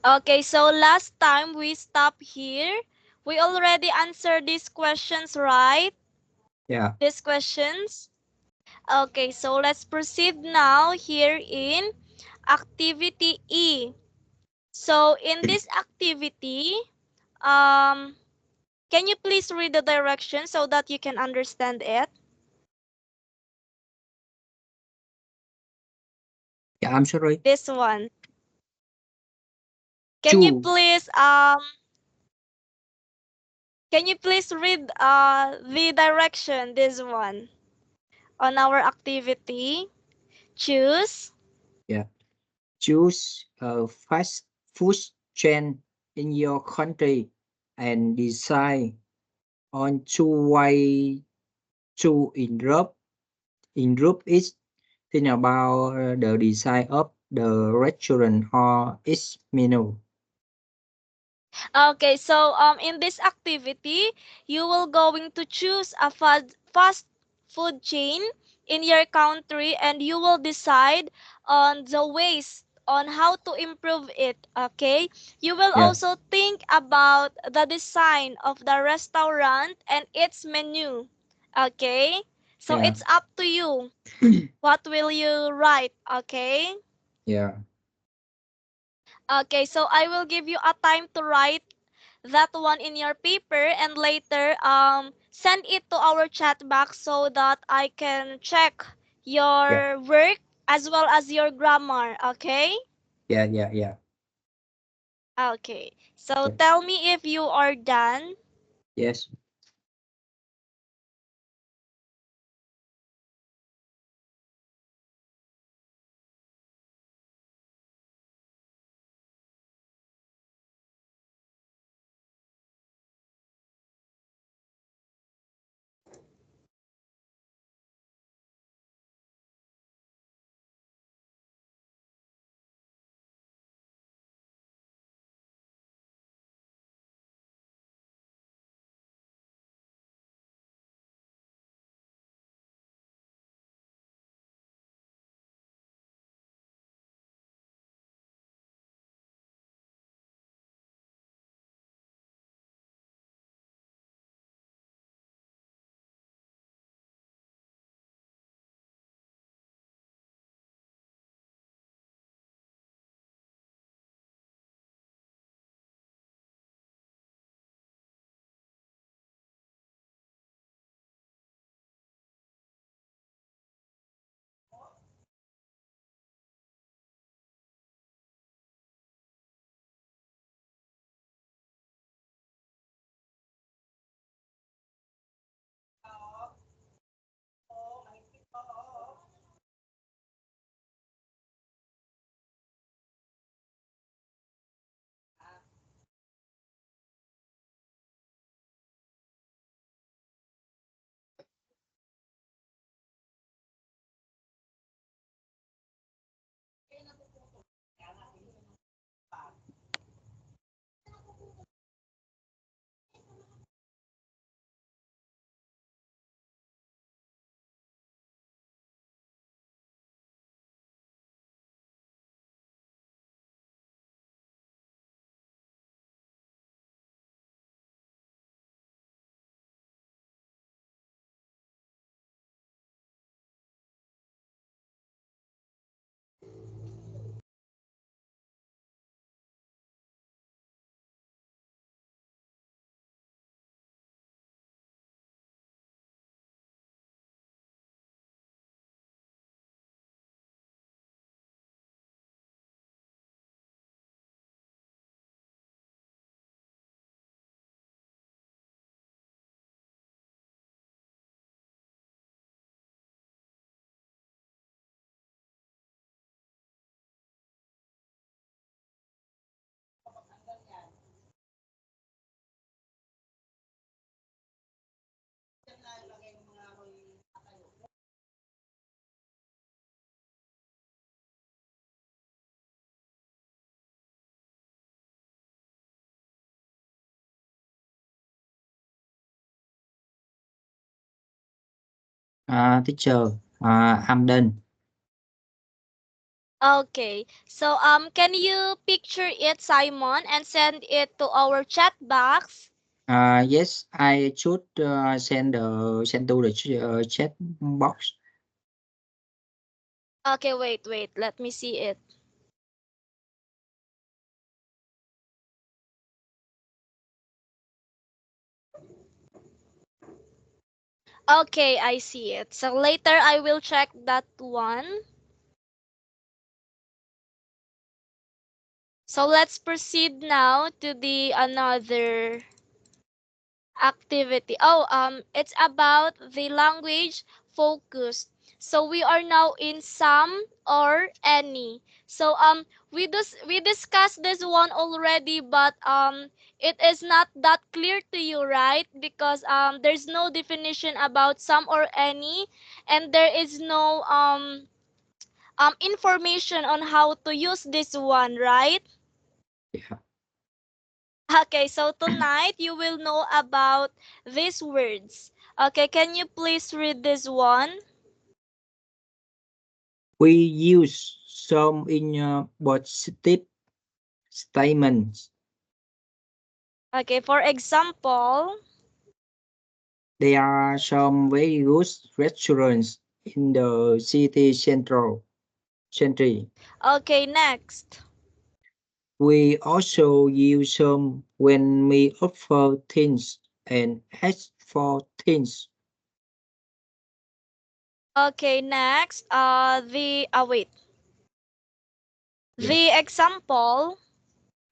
Okay, so last time we stopped here. We already answered these questions, right? Yeah. These questions. Okay, so let's proceed now here in activity E. So in this activity, um, can you please read the directions so that you can understand it? Yeah, I'm sorry. This one. Can you Choose. please read the direction this one on our activity? Choose. Yeah. Choose a fast food chain in your country and decide on two way to Europe. In Europe is think about the design of the restaurant or its menu. Okay, so in this activity, you will going to choose a fast food chain in your country and you will decide on the ways on how to improve it, okay? You will Yeah, also think about the design of the restaurant and its menu, okay? So yeah, it's up to you. What will you write, okay? yeah. Okay, so I will give you a time to write that one in your paper and later send it to our chat box so that I can check Yeah, your work as well as your grammar, okay? yeah, yeah, yeah. Okay. So Okay. tell me if you are done. Yes. Teacher, I'm done. Okay. So can you picture it, Simon, and send it to our chat box? Yes, I should send to the chat box. Okay, wait. Let me see it. Okay, I see it. So later I will check that one. So let's proceed now to the another activity. It's about the language focus. So we are now in some or any. So we discussed this one already, but it is not that clear to you, right? Because there's no definition about some or any, and there is no information on how to use this one, right? Yeah. Okay, so tonight you will know about these words. Okay, can you please read this one? We use some in positive statements. Okay, for example, There are some very good restaurants in the city center. okay, next. We also use some when we offer things and ask for things. Okay, next. Wait. Yeah. The example.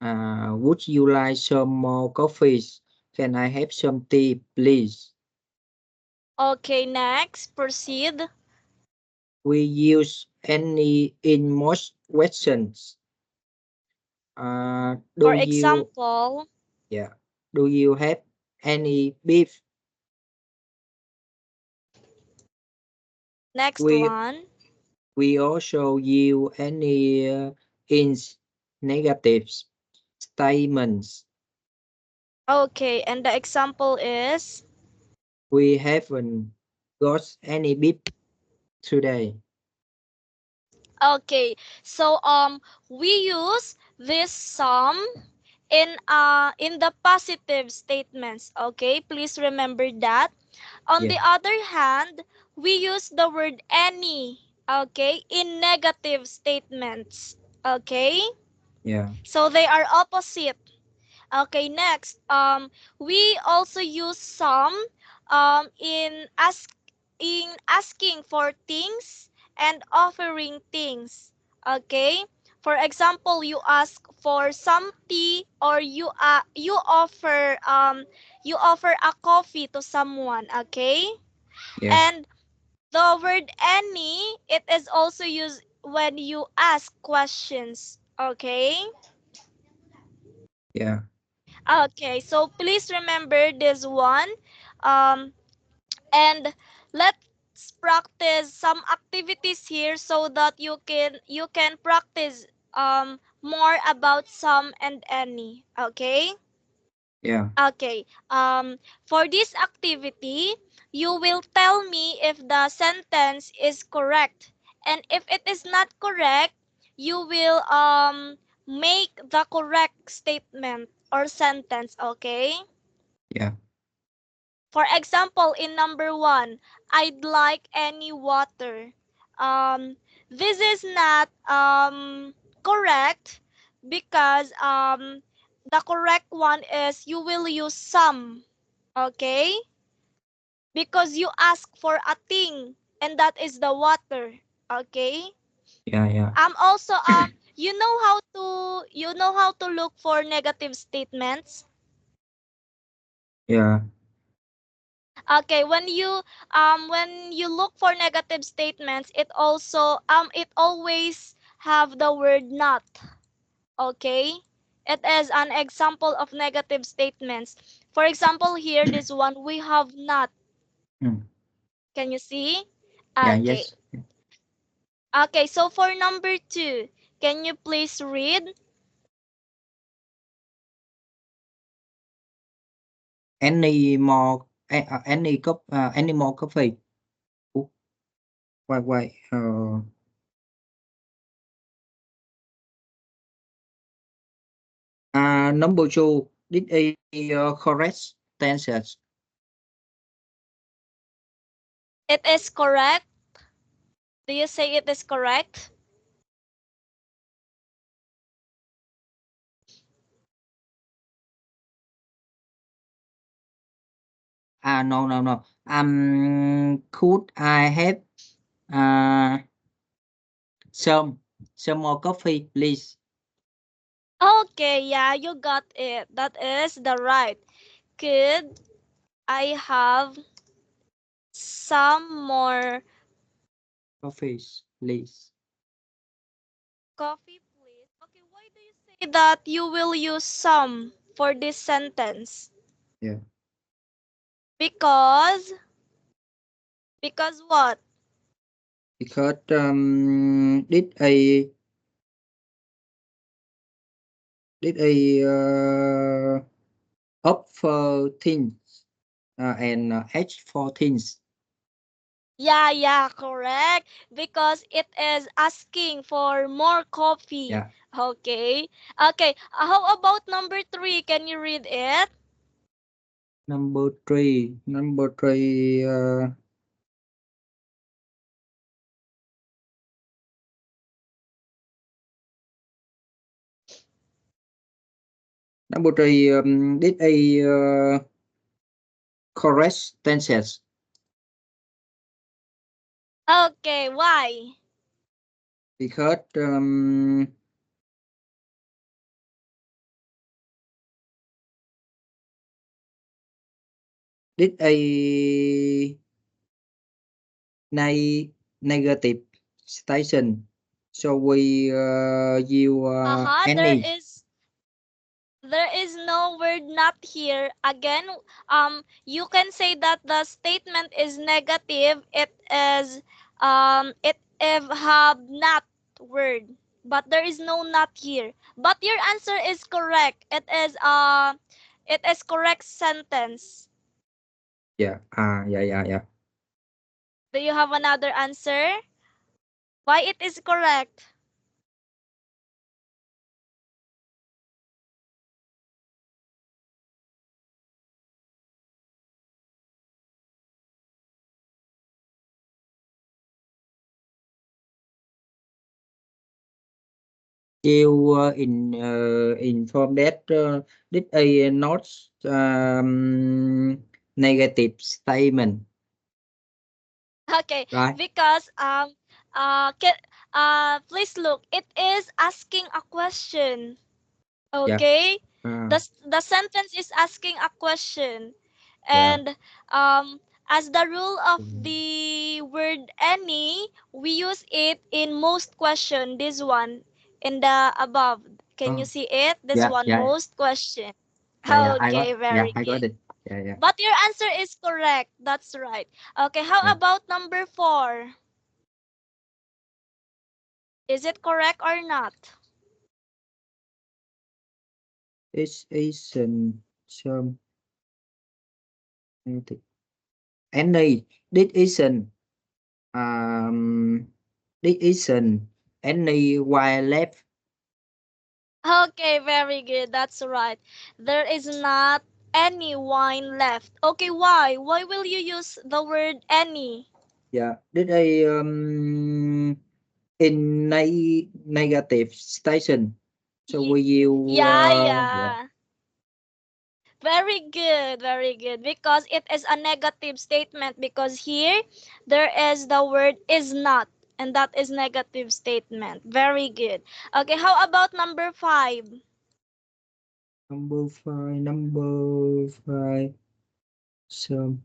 Would you like some more coffees? Can I have some tea, please? Okay, next. Proceed. We use any in most questions. For Do you example, yeah? Do you have any beef? next We one. we also use any in negative statements. Okay, and the example is. We haven't got any beef today. Okay, so we use this some in the positive statements. Okay, please remember that. On Yeah, the other hand, we use the word any, okay, in negative statements. Okay, yeah, so they are opposite. Okay, next, we also use some in asking for things and offering things. Okay, for example, you ask for some tea, or you offer a coffee to someone. Okay, yeah, and the word any, it is also used when you ask questions. Okay. yeah, Okay, so please remember this one. Um, and let's practice some activities here so that you can practice more about some and any. Okay? yeah, Okay. For this activity, you will tell me if the sentence is correct. And if it is not correct, you will make the correct statement or sentence, okay? yeah, For example, in number one, I'd like any water. Um, this is not correct because the correct one is you will use some, okay? Because you ask for a thing, and that is the water, okay? yeah, yeah, Also you know how to look for negative statements. yeah, Okay, when you look for negative statements, it always have the word not. Okay? It is an example of negative statements. For example, here this one, we have not. mm, Can you see? yeah, Okay. yes. Okay, so for number 2, can you please read? Any more coffee? Ooh, wait, wait. Number two, did a correct tenses. It is correct. Do you say it is correct? No, no, no. Could I have uh some more coffee, please? Okay, yeah, you got it. That is the right. Could I have some more Coffees, please. coffee, please? Okay, why do you say that you will use some for this sentence? Yeah. Because what? Because did a up for things and H for things. Yeah, yeah, correct. Because it is asking for more coffee. Yeah. Okay. Okay. How about number three? Can you read it? Number three, did a correct tenses. Okay, why? Because did a negative station. So we you Uh-huh. any. There is no word not here. Again, you can say that the statement is negative. It if have not word, but there is no not here. But your answer is correct. It is correct sentence. Yeah. Yeah. Do you have another answer? Why it is correct? You inform that did a not negative statement, Okay, right? because please look. It is asking a question. Yeah. Okay, Uh, the sentence is asking a question, yeah. and as the rule of the word any, we use it in most question. This one in the above. Can you Oh, see it? This yeah, one yeah, most question. yeah. Okay, very I got good. it. Yeah, yeah. But your answer is correct. That's right. Okay, how Yeah. about number four? Is it correct or not? It's some any. This isn't um. This isn't any while left. Okay, very good. That's right. There is not any wine left. Okay, why? Why will you use the word any? Yeah. Did a in negative station. So Ye- will you Yeah, yeah. yeah. Very good, very good. Because it is a negative statement. Because here, there is the word is not. And that is negative statement. Very good. Okay, how about number five? Number five. So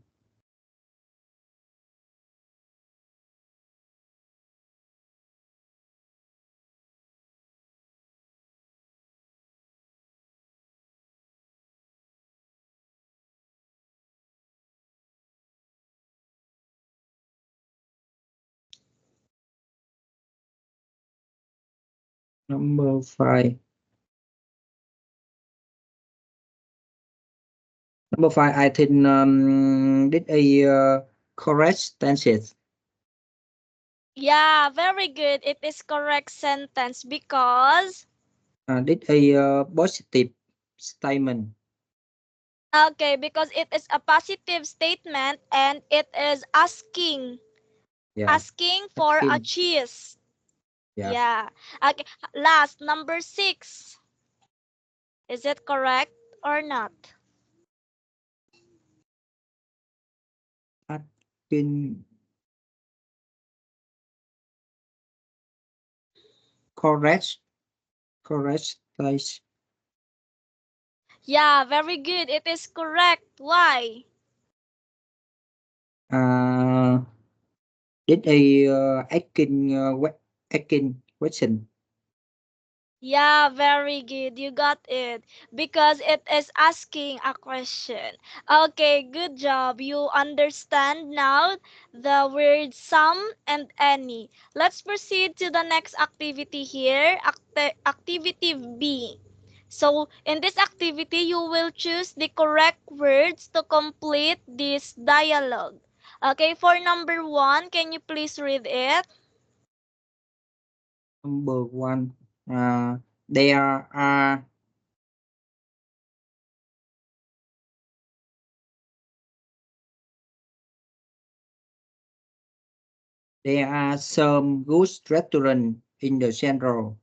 number five. Number five, I think did a correct tenses. Yeah, very good. It is correct sentence because Did a positive. statement. Okay, because it is a positive statement and it is asking Yeah. for a Asking. cheese. Yeah. Yeah. Okay. Last, number 6. Is it correct or not? Asking. Correct. Correct. Place. Yeah, very good. It is correct. Why? Did a asking question. Yeah, very good. You got it. Because it is asking a question. Okay, good job. You understand now the words some and any. Let's proceed to the next activity here. Activity B. So, in this activity, you will choose the correct words to complete this dialogue. Okay, for number 1, can you please read it? Number one. There are some good restaurants in the central.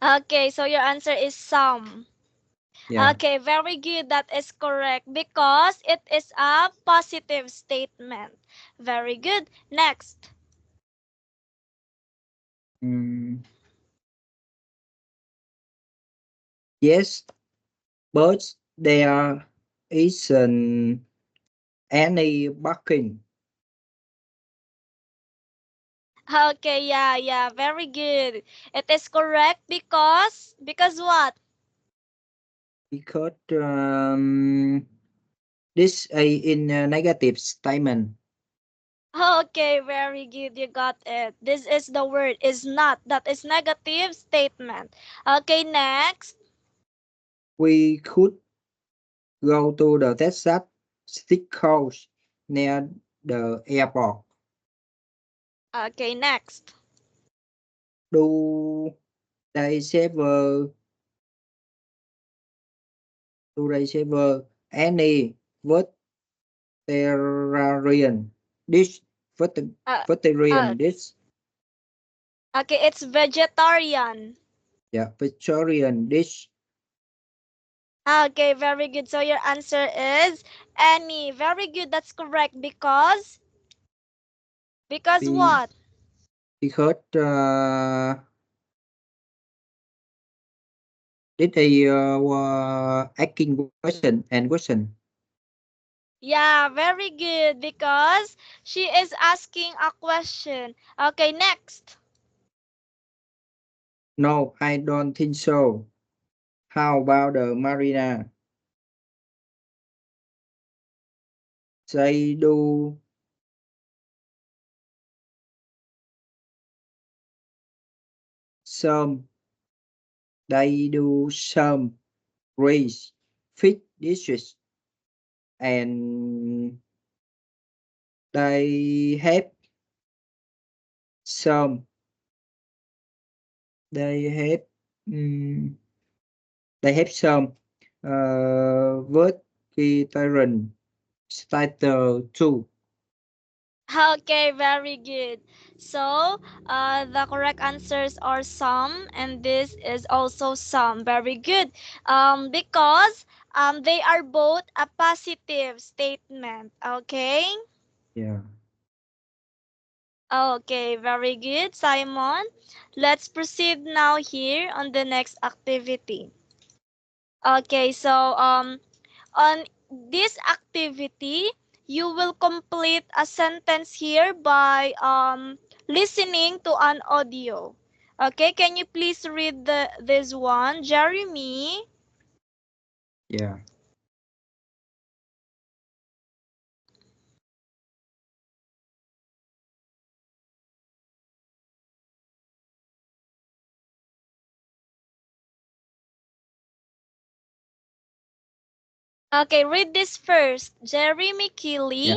Okay, so your answer is some. Yeah. Okay, very good. That is correct because it is a positive statement. Very good. Next. Mm, yes, but there isn't any parking Okay, yeah, very good. It is correct because what? because this a in a negative statement. Okay, very good. You got it. This is the word is not. That is negative statement. Okay, next. We could go to the Texas Steakhouse near the airport. Okay, next. Do they serve any vegetarian dish? Uh, uh, Vegetarian dish? okay, it's vegetarian. Yeah, vegetarian dish. Okay, very good. So your answer is any. Very good. That's correct because We what? because did a asking question. Yeah, very good because she is asking a question. Okay, next. No, I don't think so. How about the marina? They do some. They do some race fish dishes, and they have some. They have. mm, they have some vegetarian starter too. Okay, very good. So, the correct answers are some, and this is also some. Very good. Because they are both a positive statement. Okay. Yeah. Okay, very good, Simon. Let's proceed now here on the next activity. Okay, so on this activity, you will complete a sentence here by listening to an audio. Okay, can you please read this one, Jeremy? Yeah. Okay, read this first. Jeremy Keeley.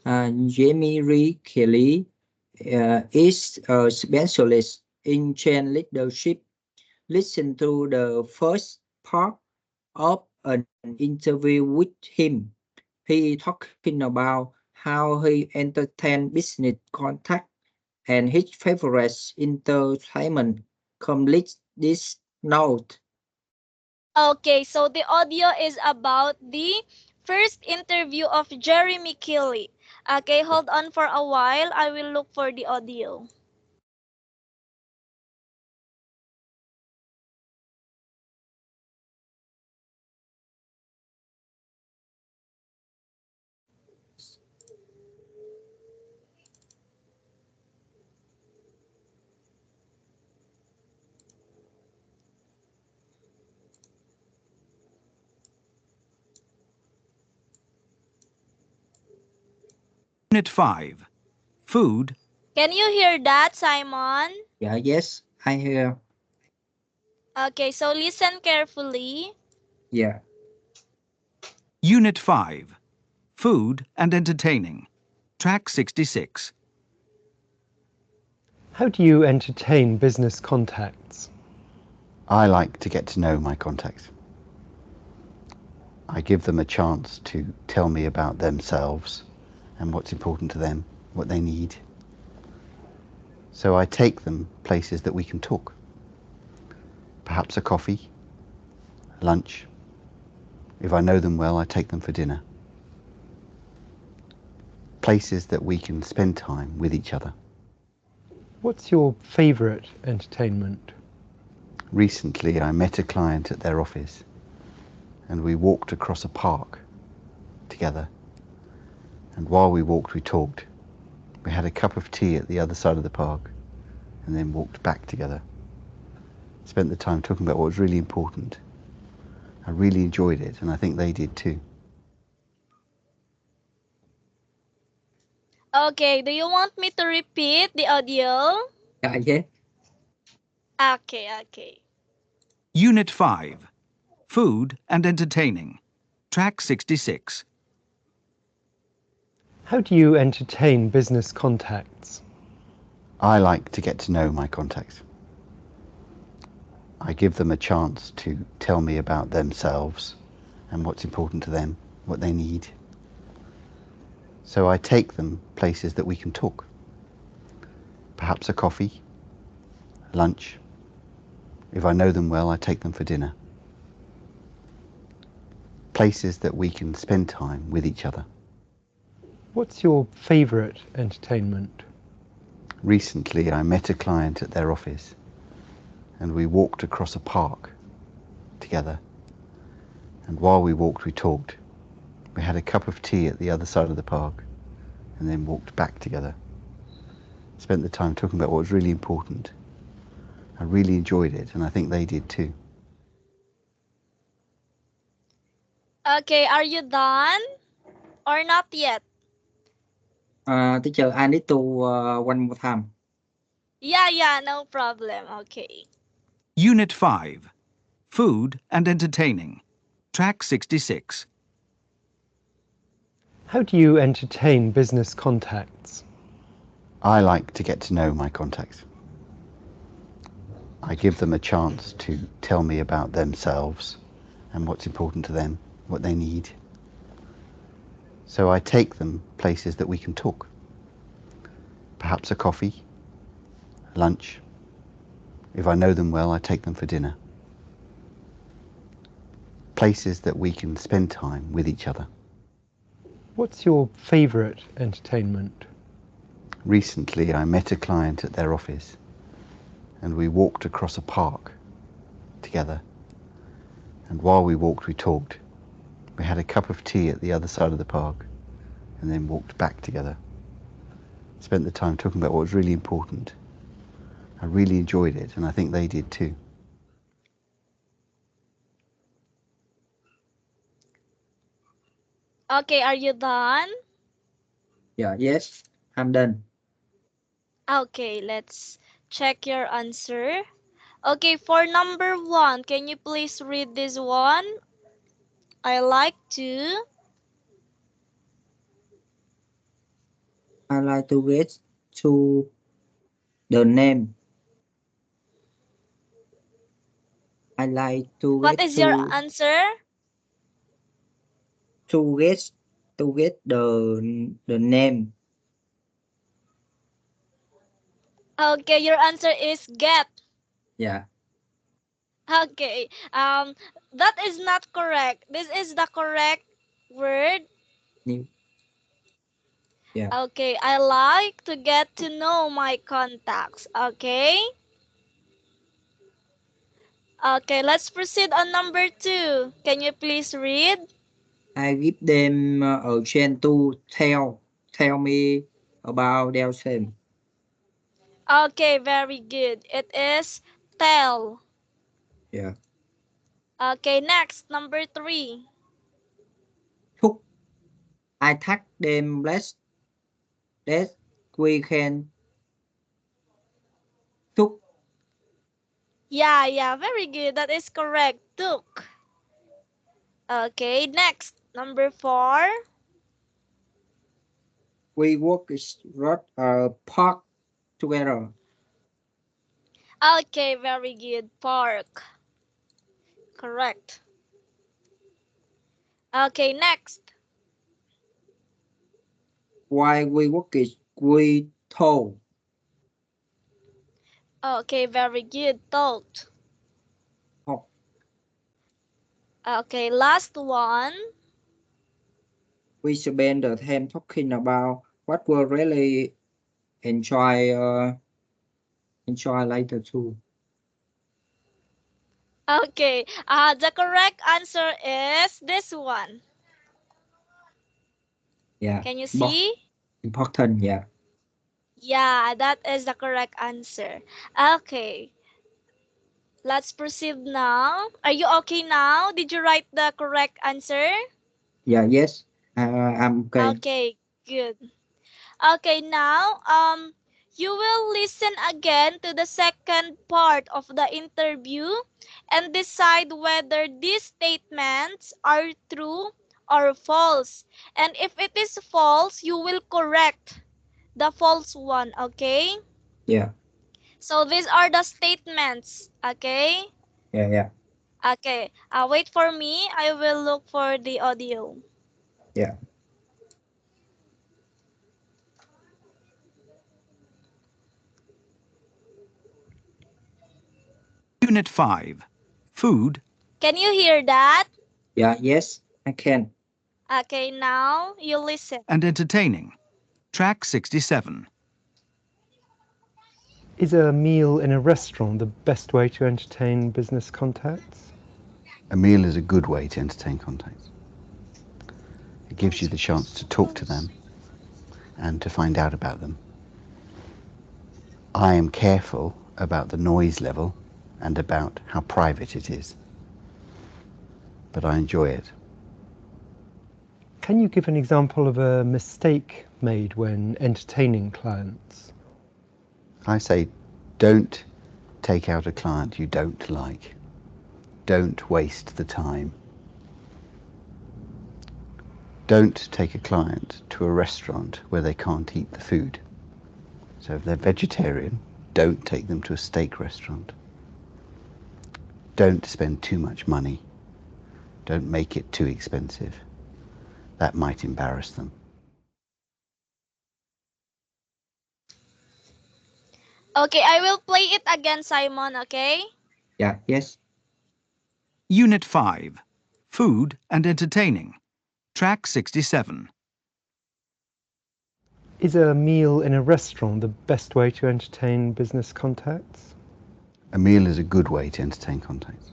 Yeah. Jamie Lee Kelly is a specialist in change leadership. listen to the first part of an interview with him. He talking about how he entertained business contact and his favorite entertainment. Complete this note. Okay, so the audio is about the first interview of Jeremy Kelly. Okay, hold on for a while. I will look for the audio. Unit 5. Food. Can you hear that, Simon? Yeah, yes, I hear. Okay, so listen carefully. Yeah. Unit 5. Food and entertaining. Track 66. How do you entertain business contacts? I like to get to know my contacts. I give them a chance to tell me about themselves and what's important to them, what they need. So I take them places that we can talk. Perhaps a coffee, lunch. If I know them well, I take them for dinner. Places that we can spend time with each other. What's your favourite entertainment? Recently, I met a client at their office and we walked across a park together. And while we walked, we talked. We had a cup of tea at the other side of the park and then walked back together. Spent the time talking about what was really important. I really enjoyed it, and I think they did too. Okay, do you want me to repeat the audio? Yeah, yes. Okay. Unit 5. Food and entertaining. Track 66. How do you entertain business contacts? I like to get to know my contacts. I give them a chance to tell me about themselves and what's important to them, what they need. So I take them places that we can talk. Perhaps a coffee, lunch. If I know them well, I take them for dinner. Places that we can spend time with each other. What's your favourite entertainment? Recently, I met a client at their office and we walked across a park together. And while we walked, we talked. We had a cup of tea at the other side of the park and then walked back together. Spent the time talking about what was really important. I really enjoyed it, and I think they did too. Okay, are you done? Or not yet? Teacher, I need to one more time. Yeah, no problem. Okay. Unit 5. Food and entertaining. Track 66. How do you entertain business contacts? I like to get to know my contacts. I give them a chance to tell me about themselves and what's important to them, what they need. So I take them places that we can talk. Perhaps a coffee, lunch. If I know them well, I take them for dinner. Places that we can spend time with each other. What's your favourite entertainment? Recently, I met a client at their office and we walked across a park together. And while we walked, we talked. We had a cup of tea at the other side of the park and then walked back together. Spent the time talking about what was really important. I really enjoyed it, and I think they did too. Okay, are you done? Yeah, yes, I'm done. Okay, let's check your answer. Okay, for number 1, can you please read this one? I like to. I like to get to the name. I like to What get is your answer? to get the name. Okay, your answer is get. Yeah. Okay. That is not correct. This is the correct word. New. Yeah. Okay, I like to get to know my contacts. Okay. Okay, let's proceed on number 2. Can you please read? I give them a chance to tell me about themselves. Okay, very good. It is tell. Yeah. Okay, next, number 3. Thúc. I tag them last weekend. Thúc. Yeah, very good. That is correct. Took. Okay, next, number 4. We walk rod park together. Okay, very good. Park. Correct. Okay, next. While we walk we told. Okay, very good. Thought. Học. Okay, last one. We spend the time talking about what we really enjoy later too. Okay, the correct answer is this one. Yeah. Can you see? Important. Yeah. Yeah, that is the correct answer. Okay, let's proceed now. Are you okay now? Did you write the correct answer? Yeah. Yes. I'm okay. Okay, good. Okay, now you will listen again to the second part of the interview and decide whether these statements are true or false. And if it is false, you will correct the false one, okay? Yeah. So these are the statements, okay? Yeah. Yeah. Okay, wait for me. I will look for the audio. Yeah. Unit 5. Food Can you hear that? Yeah. Yes. I can. Okay, now you listen. and entertaining. Track 67. Is a meal in a restaurant the best way to entertain business contacts? A meal is a good way to entertain contacts. It gives you the chance to talk to them and to find out about them. I am careful about the noise level and about how private it is, but I enjoy it. Can you give an example of a mistake made when entertaining clients? I say, don't take out a client you don't like. Don't waste the time. Don't take a client to a restaurant where they can't eat the food. So if they're vegetarian, don't take them to a steak restaurant. Don't spend too much money. Don't make it too expensive. That might embarrass them. Okay, I will play it again, Simon, okay? Yeah. Yes. Unit 5. Food and entertaining. Track 67. Is a meal in a restaurant the best way to entertain business contacts? A meal is a good way to entertain contacts.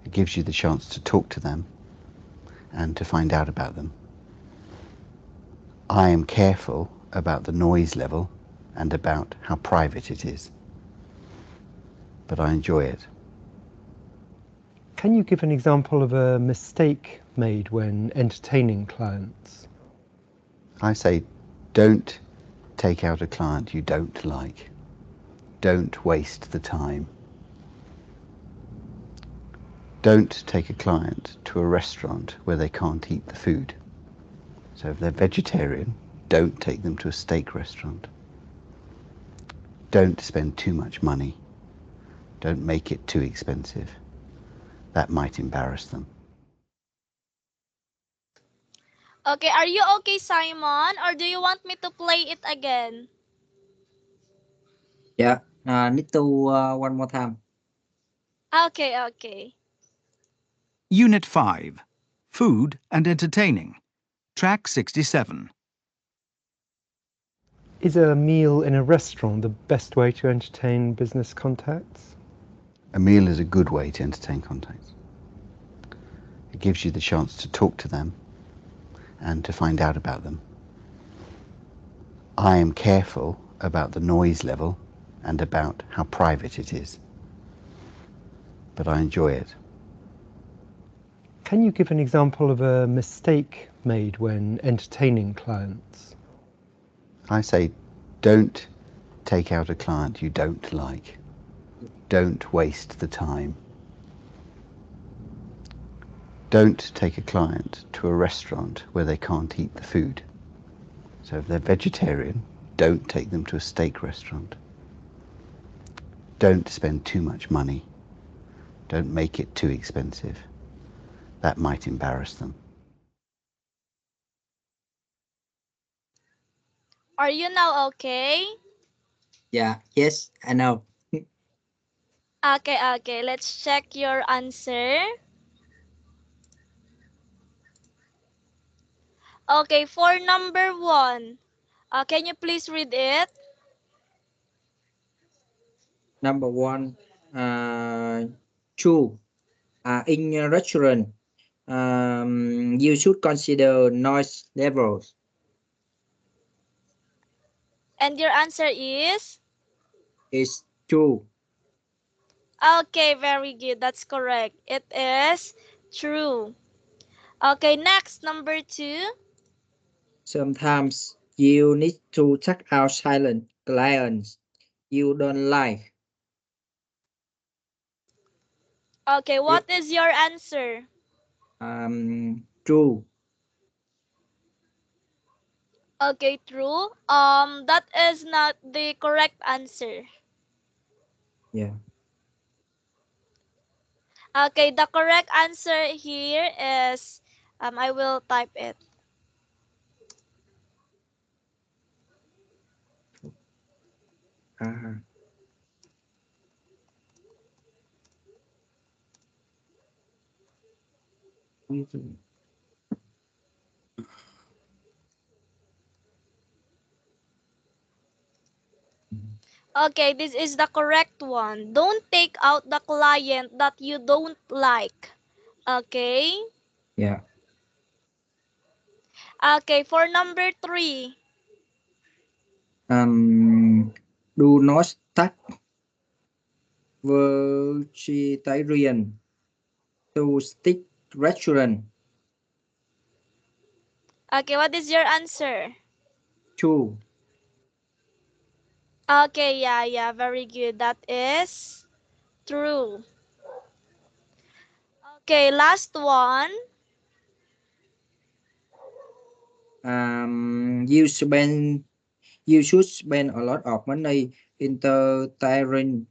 It gives you the chance to talk to them and to find out about them. I am careful about the noise level and about how private it is, but I enjoy it. Can you give an example of a mistake made when entertaining clients? I say, don't take out a client you don't like. Don't waste the time. Don't take a client to a restaurant where they can't eat the food. So if they're vegetarian, don't take them to a steak restaurant. Don't spend too much money. Don't make it too expensive. That might embarrass them. Okay, are you okay, Simon? Or do you want me to play it again? Yeah. Need to one more time. Okay, okay. Unit 5. Food and entertaining. Track 67. Is a meal in a restaurant the best way to entertain business contacts? A meal is a good way to entertain contacts. It gives you the chance to talk to them and to find out about them. I am careful about the noise level and about how private it is, but I enjoy it. Can you give an example of a mistake made when entertaining clients? I say, don't take out a client you don't like. Don't waste the time. Don't take a client to a restaurant where they can't eat the food. So if they're vegetarian, don't take them to a steak restaurant. Don't spend too much money. Don't make it too expensive. That might embarrass them. Are you now okay? Yeah. Yes, I know. Okay, okay. Let's check your answer. Okay, for number 1. Can you please read it? Number 1. True. In a restaurant, you should consider noise levels. And your answer is? It's true. Okay, very good. That's correct. It is true. Okay, next, number 2. Sometimes you need to check out silent clients you don't like. Okay, what is your answer? True. Okay, true. That is not the correct answer. Yeah. Okay, the correct answer here is, I will type it. Uh, Okay, this is the correct one. Don't take out the client that you don't like. Okay? yeah. Okay, for number 3. Do not touch vegetarian to stick restaurant. Okay, what is your answer? True. Okay, yeah, very good. That is true. Okay, last one. You should spend a lot of money entertaining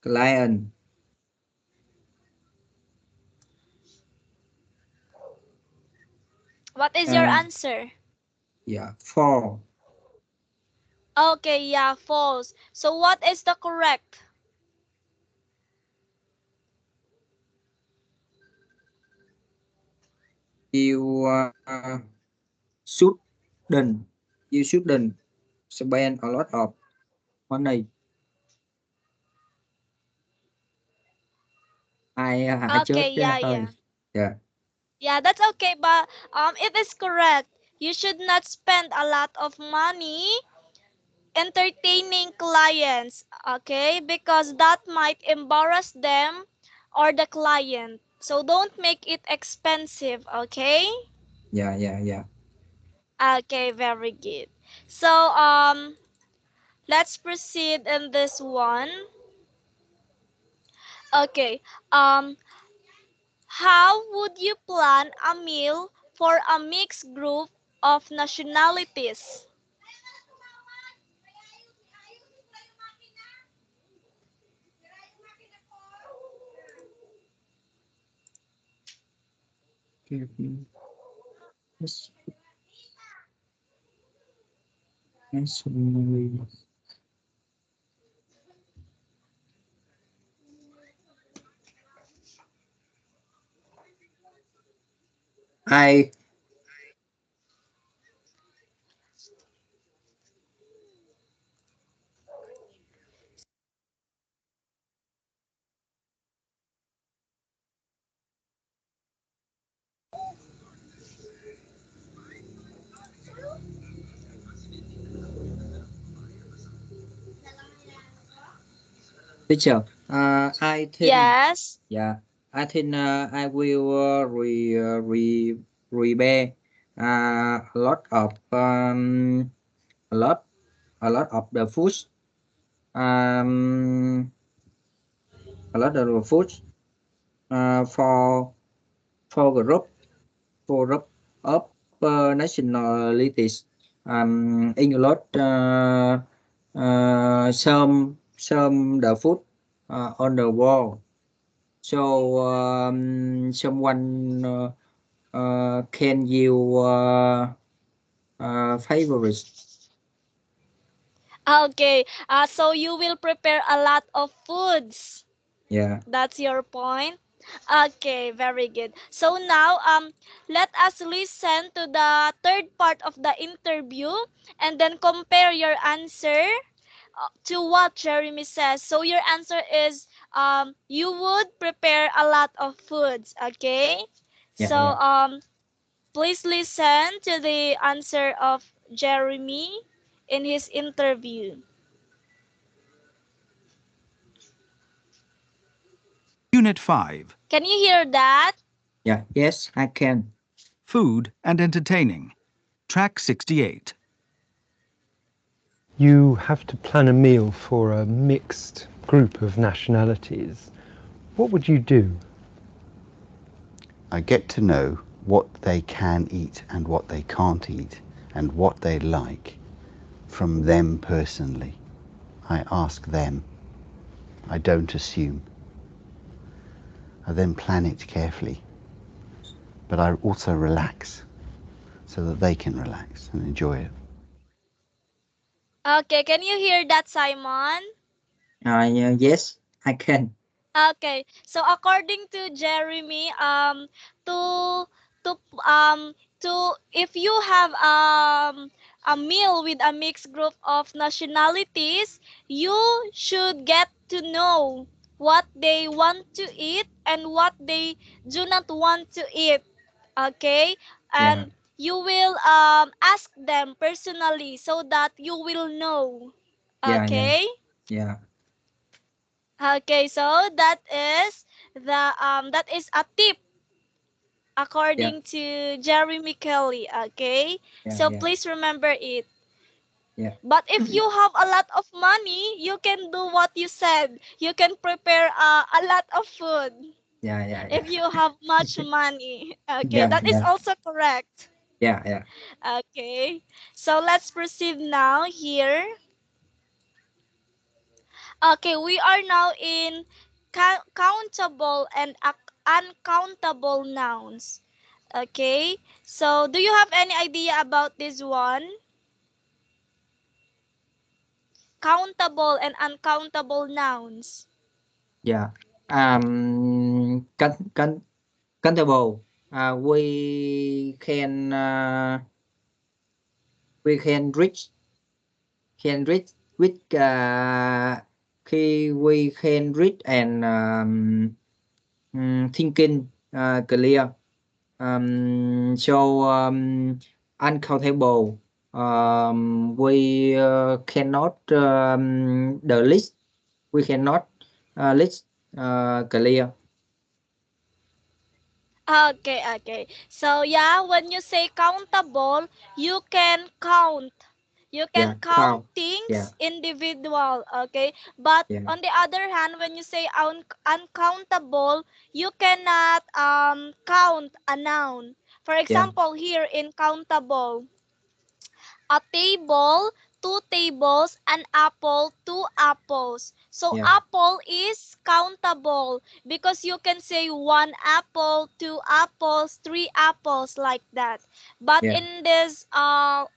client. What is your Uh, answer? yeah. 4. Okay, yeah, false. So what is the correct? You shouldn't. You shouldn't spend a lot of money. I chết Okay, yeah. thôi. Yeah. Yeah, that's okay, but it is correct. You should not spend a lot of money entertaining clients, okay? Because that might embarrass them or the client. So don't make it expensive, okay? Yeah. Okay, very good. So let's proceed in this one. Okay. How would you plan a meal for a mixed group of nationalities? Yes. I teacher. I think Yes. yeah. I think I will prepare a lot of a lot of the food um a lot of the food for group of nationalities include some the food on the wall. So someone can you favorites? Okay. So you will prepare a lot of foods. Yeah, That's your point. Okay, very good. So now let us listen to the third part of the interview and then compare your answer to what Jeremy says. So your answer is you would prepare a lot of foods, okay? yeah, So yeah. please listen to the answer of Jeremy in his interview. Unit 5. Can you hear that? Yeah, yes, I can. Food and entertaining. Track 68. You have to plan a meal for a mixed group of nationalities. What would you do? I get to know what they can eat and what they can't eat and what they like from them personally. I ask them. I don't assume. I then plan it carefully. But I also relax so that they can relax and enjoy it. Okay, can you hear that, Simon? Yes, I can. Okay, so according to Jeremy, to to to if you have a meal with a mixed group of nationalities, you should get to know what they want to eat and what they do not want to eat. Okay, Yeah, and you will ask them personally so that you will know. yeah, yeah, Okay. yeah, Okay, so that is a tip yeah, according to Jeremy Kelly. Okay, yeah, so yeah, please remember it. yeah, But if you have a lot of money, you can do what you said. You can prepare a lot of food yeah, yeah, if you have much money. Okay, yeah, that is yeah, also correct. yeah, yeah. Okay, so let's proceed now here. Okay, we are now in countable and uncountable nouns. Okay, so do you have any idea about this one? Countable and uncountable nouns. Yeah. Countable. We can read with khi we can read and thinking clear. So uncountable. We cannot the list. We cannot list clear. Okay, okay. So yeah, when you say countable, you can count. You can Yeah. count Count. Yeah. things individual, okay? But Yeah. on the other hand, when you say uncountable, you cannot count a noun. For Yeah. example, here in countable, a table 2 tables, an apple, 2 apples. So Yeah. apple is countable because you can say 1 apple, 2 apples, 3 apples, like that. But Yeah. in this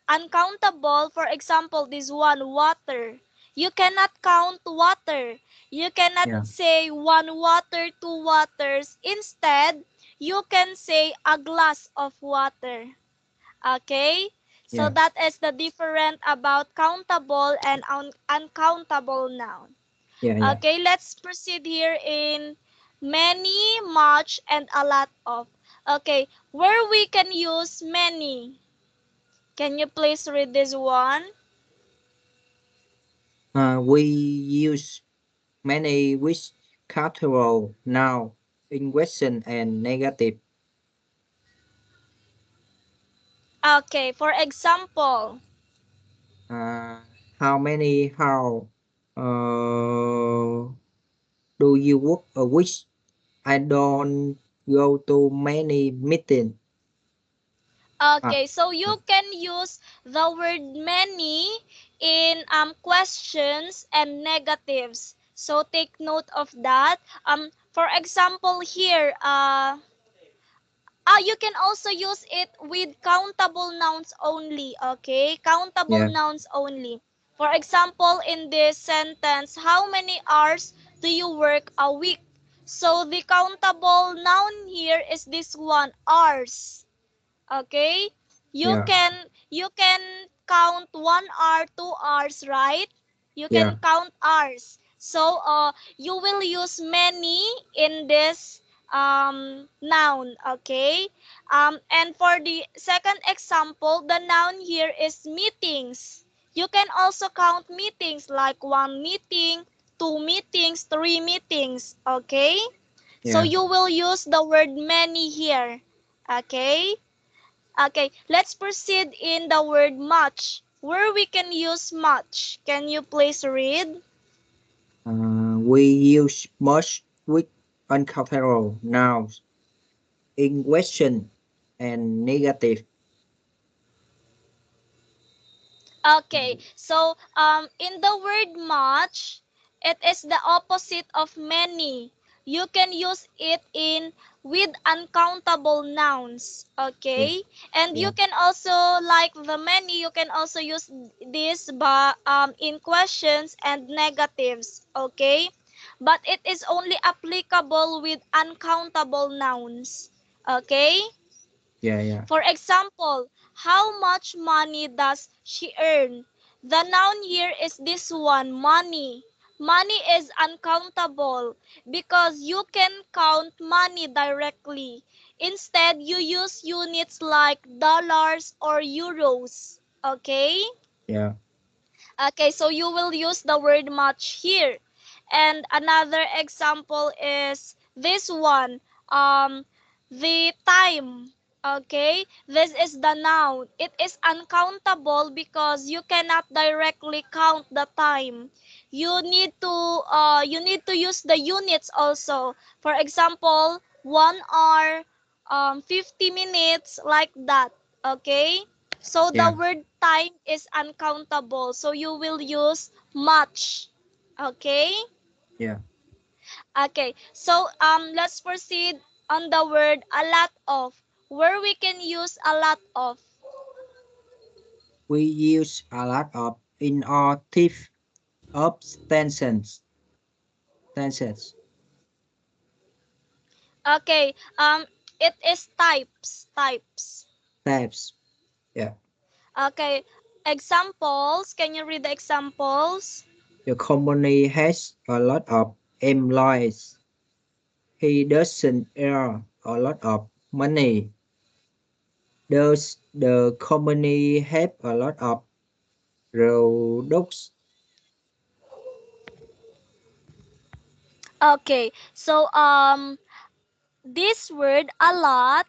uncountable, for example, this one, water, you cannot count water. You cannot Yeah. say 1 water, 2 waters. Instead, you can say a glass of water. Okay? So Yeah. that is the difference about countable and uncountable noun. Yeah. Yeah. Okay, let's proceed here in many, much, and a lot of. Okay, where we can use many. Can you please read this one? We use many with cultural now in question and negative. Okay, for example, How many? How do you work a week? I don't go to many meetings. okay, so you can use the word many in questions and negatives. So take note of that. For example, here, you can also use it with countable nouns only, okay? Countable Yeah. nouns only. For example, in this sentence, how many hours do you work a week? So the countable noun here is this one, hours. Okay? You Yeah. can you can count 1 hour, 2 hours, right? You Yeah. can count hours. So you will use many in this noun, okay? And for the second example, the noun here is meetings. You can also count meetings like 1 meeting, 2 meetings, 3 meetings, okay? So Yeah. you will use the word many here, okay? Okay, let's proceed in the word much. Where we can use much. Can you please read? We use much with uncultural nouns in question and negative. Okay, so in the word much, it is the opposite of many. You can use it in with uncountable nouns. Yeah. Okay, and Yeah. you can also, like the many, you can also use this in questions and negatives. Okay, but it is only applicable with uncountable nouns. Okay. Yeah. Yeah. For example, how much money does she earn? The noun here is this one, money. Money is uncountable because you can count money directly. Instead, you use units like dollars or euros. Okay? Yeah. Okay, so you will use the word much here. And another example is this one, the time. Okay, this is the noun. It is uncountable because you cannot directly count the time. You need to use the units also. For example, 1 hour, 50 minutes, like that. Okay. So the Yeah. word time is uncountable. So you will use much. Okay? Yeah. Okay. So let's proceed on the word a lot of. Where we can use a lot of. We use a lot of in our teeth of sentences. Okay. It is types. Types. Types. Yeah. Okay. Examples. Can you read the examples? The company has a lot of employees. He doesn't earn a lot of money. Does the company have a lot of products? Okay. So this word a lot,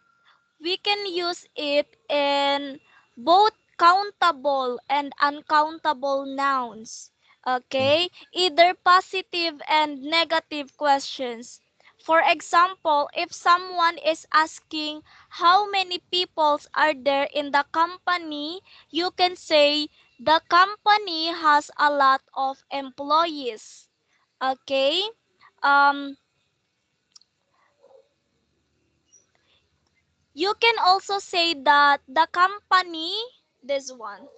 we can use it in both countable and uncountable nouns. Okay? Either positive and negative questions. For example, if someone is asking how many people are there in the company, you can say The company has a lot of employees. Okay. You can also say that the company, this one.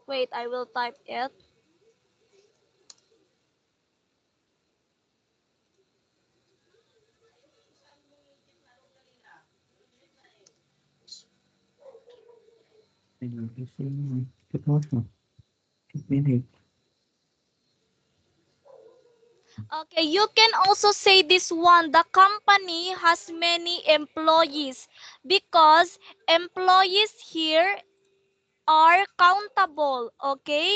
Wait, I will type it. Okay, you can also say this one. The company has many employees because employees here are countable. Okay,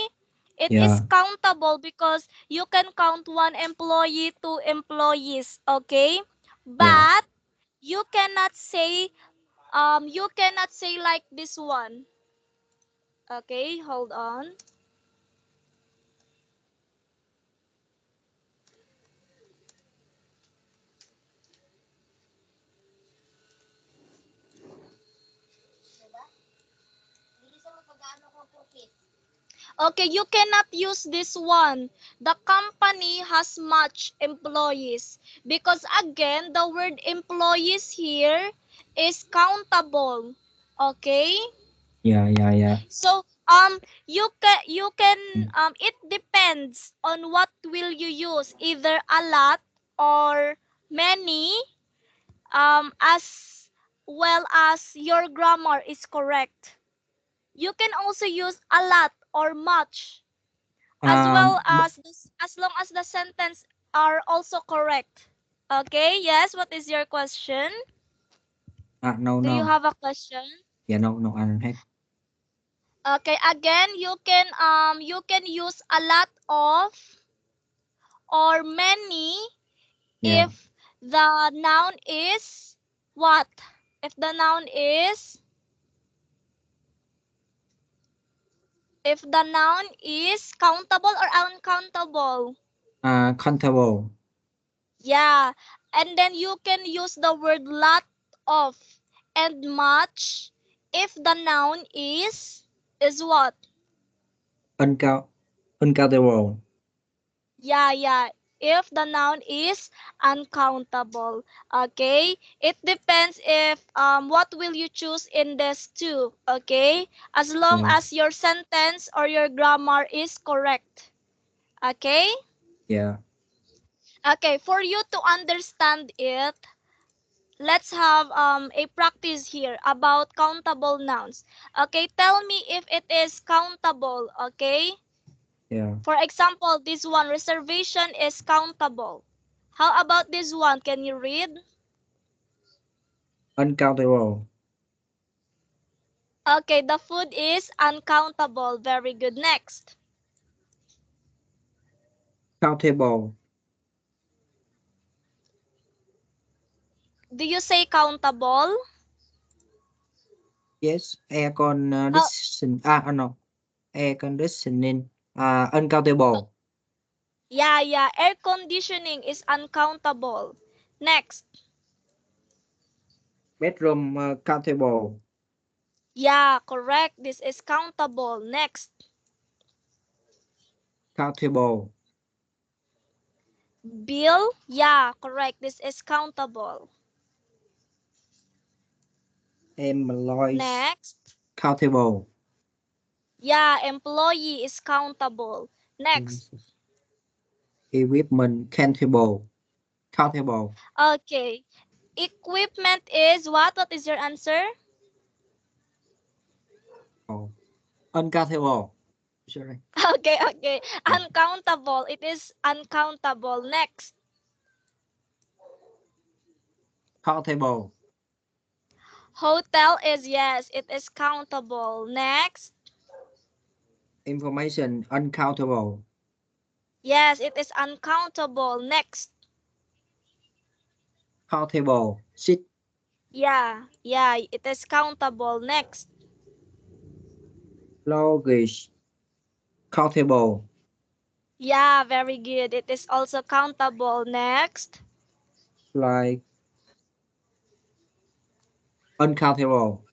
it is Yeah. countable because you can count one employee, two employees. Okay, Yeah. but you cannot say like this one. Okay, hold on. Okay, you cannot use this one. The company has much employees because again, the word employees here is countable. Okay? Yeah. So you can it depends on what will you use, either a lot or many, as well as your grammar is correct. You can also use a lot or much, as well as as long as the sentence are also correct. Okay, yes, what is your question? No, Do you no. have a question? Yeah, no, I don't have. Okay, again, you can use a lot of or many Yeah. if the noun is what? If the noun is if the noun is countable or uncountable. Countable. Yeah, and then you can use the word lot of and much if the noun is what? Uncountable. Yeah. If the noun is uncountable. Okay? It depends if what will you choose in this two, okay? As long Yeah. as your sentence or your grammar is correct. Okay? Yeah. Okay, for you to understand it, let's have a practice here about countable nouns. Okay, tell me if it is countable, okay? Yeah. For example, this one, reservation is countable. How about this one? Can you read? Uncountable. Okay, the food is uncountable. Very good. Next. Countable. Do you say countable? Yes. Air How, condition. No. Air conditioning. Uncountable. yeah. Air conditioning is uncountable. Next. Bedroom. Countable. Yeah, correct. This is countable. Next. Countable. Bill? Yeah, correct. This is countable. Employees. Next. Countable. Yeah, employee is countable. Next. Equipment. Countable. Countable. Okay. Equipment is what? What is your answer? Oh. Uncountable. Sorry. Okay. Uncountable. It is uncountable. Next. Countable. Hotel is yes, it is countable. Next. Information. Uncountable. Yes, it is uncountable. Next. Countable. Sit. Yeah, it is countable. Next. Luggage. Countable. Yeah, very good. It is also countable. Next. Like uncountable.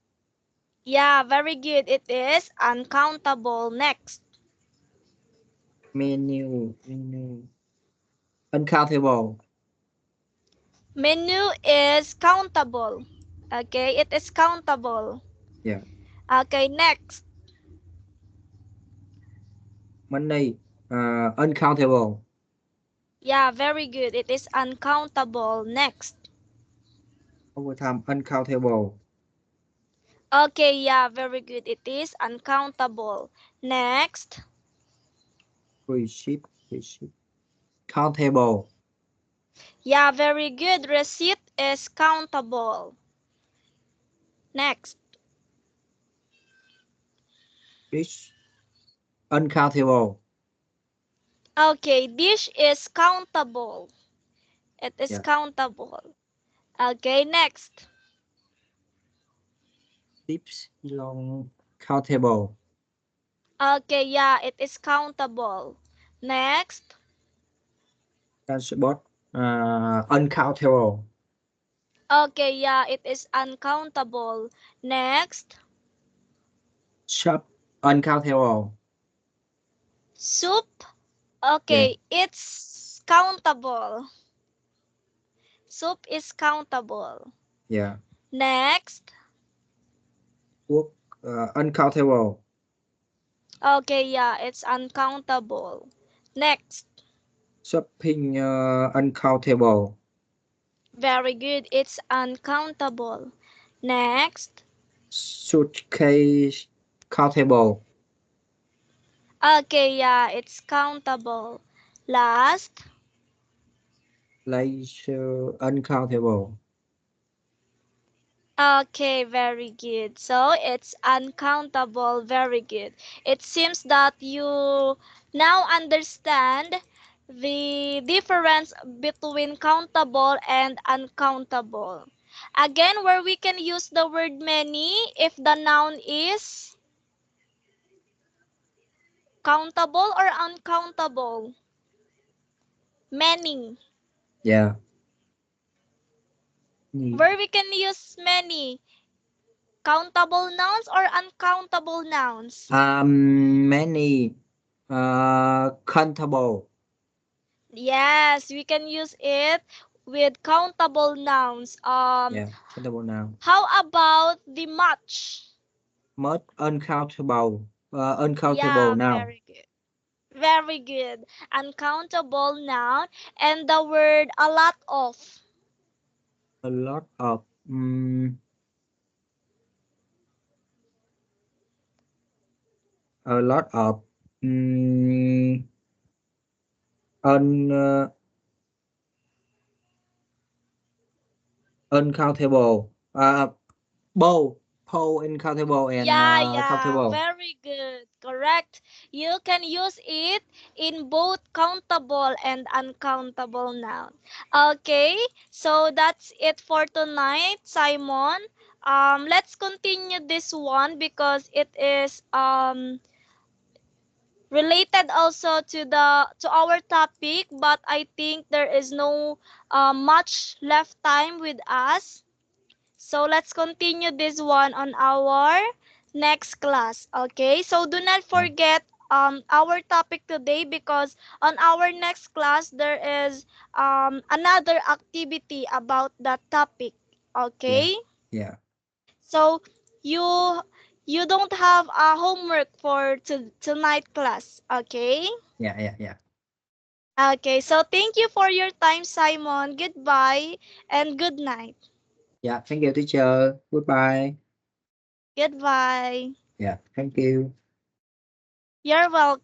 Yeah, very good. It is uncountable. Next. Menu. Uncountable. Menu is countable. Okay, it is countable. Yeah. Okay, next. Money. Uncountable. Yeah, very good. It is uncountable. Next. Overtime. Uncountable. Okay, yeah, very good. It is uncountable. Next. Receipt. Countable. Yeah, very good. Receipt is countable. Next. Dish. Uncountable. Okay, dish is countable. It is Yeah. countable. Okay, next. Tips. Long. Countable. Okay, yeah, it is countable. Next. Transport. Uncountable. Okay, yeah, it is uncountable. Next. Shop. Uncountable. Soup. Yeah. Okay, it's countable. Soup is countable. Yeah. Next. Work. Uncountable. Okay, yeah, it's uncountable. Next. Shopping. Uncountable. Very good. It's uncountable. Next. Suitcase. Countable. Okay, yeah, it's countable. Last. Laser. Uncountable. Okay, very good. So it's uncountable. Very good. It seems that you now understand the difference between countable and uncountable. Again, where we can use the word many if the noun is countable or uncountable. Many. Yeah. Where we can use many. Countable nouns or uncountable nouns? Many. Countable. Yes, we can use it with countable nouns. Yeah. Countable now. How about the much? Much. Uncountable. Uncountable Yeah, now. very good. Very good. Uncountable noun and the word a lot of. A lot of. A lot of. Un. Uncountable. Bow. Pole. Uncountable and Yeah, countable. very good. Correct. You can use it in both countable and uncountable noun. Okay, so that's it for tonight, Simon. Let's continue this one because it is related also to our topic, but I think there is no much left time with us. So let's continue this one on our next class. Okay, so do not Yeah. forget our topic today because on our next class there is another activity about that topic. Yeah. Okay, Yeah. so you you don't have a homework for tonight class. Okay. Yeah. Yeah. Yeah. Okay, so thank you for your time, Simon. Goodbye and good night. Yeah. Thank you, teacher. Goodbye. Goodbye. Yeah. Thank you. You're welcome.